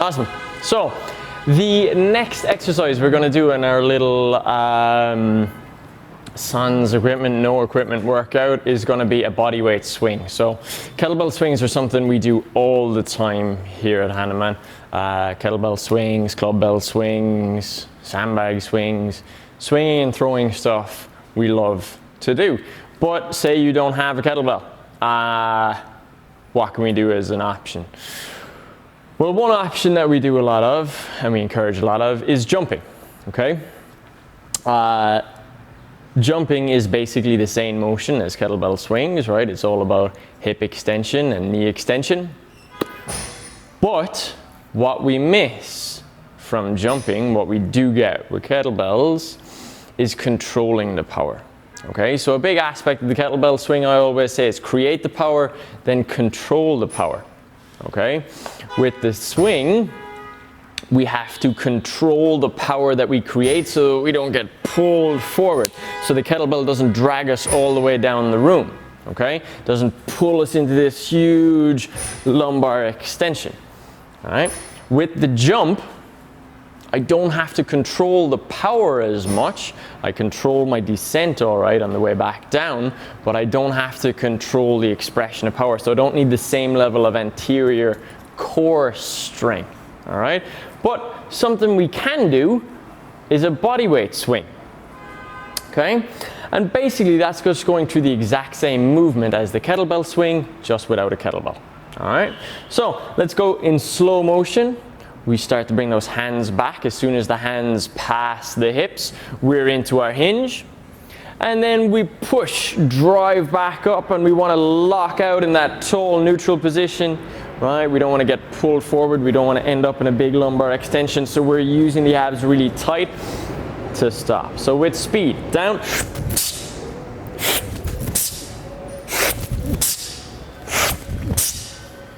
Awesome. So the next exercise we're going to do in our little sans equipment, no equipment workout is going to be a bodyweight swing. So kettlebell swings are something we do all the time here at Hanuman. Kettlebell swings, club bell swings, sandbag swings, swinging and throwing stuff we love to do. But say you don't have a kettlebell, what can we do as an option? Well, one option that we do a lot of, and we encourage a lot of, is jumping, okay? Jumping is basically the same motion as kettlebell swings, right? It's all about hip extension and knee extension. But what we miss from jumping, what we do get with kettlebells, is controlling the power. Okay, so a big aspect of the kettlebell swing, I always say, is create the power, then control the power. Okay, with the swing, we have to control the power that we create so we don't get pulled forward. So the kettlebell doesn't drag us all the way down the room, okay? Doesn't pull us into this huge lumbar extension, all right? With the jump, I don't have to control the power as much. I control my descent all right on the way back down, but I don't have to control the expression of power. So I don't need the same level of anterior core strength, all right? But something we can do is a bodyweight swing, okay? And basically that's just going through the exact same movement as the kettlebell swing, just without a kettlebell, all right? So let's go in slow motion. We start to bring those hands back. As soon as the hands pass the hips, we're into our hinge. And then we push, drive back up, and we want to lock out in that tall neutral position, right? We don't want to get pulled forward. We don't want to end up in a big lumbar extension. So we're using the abs really tight to stop. So with speed, down.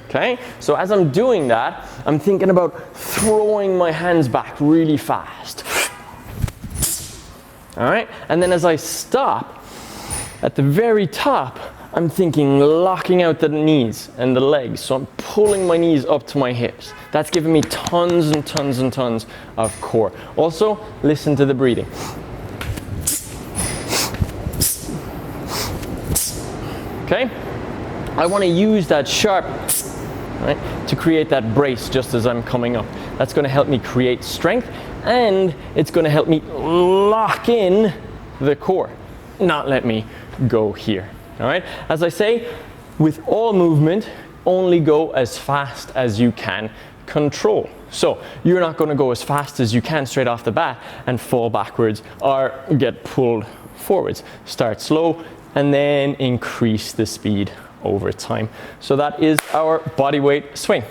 Okay, so as I'm doing that, I'm thinking about throwing my hands back really fast. All right, and then as I stop, at the very top, I'm thinking locking out the knees and the legs. So I'm pulling my knees up to my hips. That's giving me tons and tons and tons of core. Also, listen to the breathing. Okay, I want to use that sharp, right, to create that brace just as I'm coming up. That's going to help me create strength, and it's going to help me lock in the core, not let me go here. All right, as I say, with all movement, only go as fast as you can control. So you're not going to go as fast as you can straight off the bat and fall backwards or get pulled forwards. Start slow and then increase the speed over time. So that is our bodyweight swing.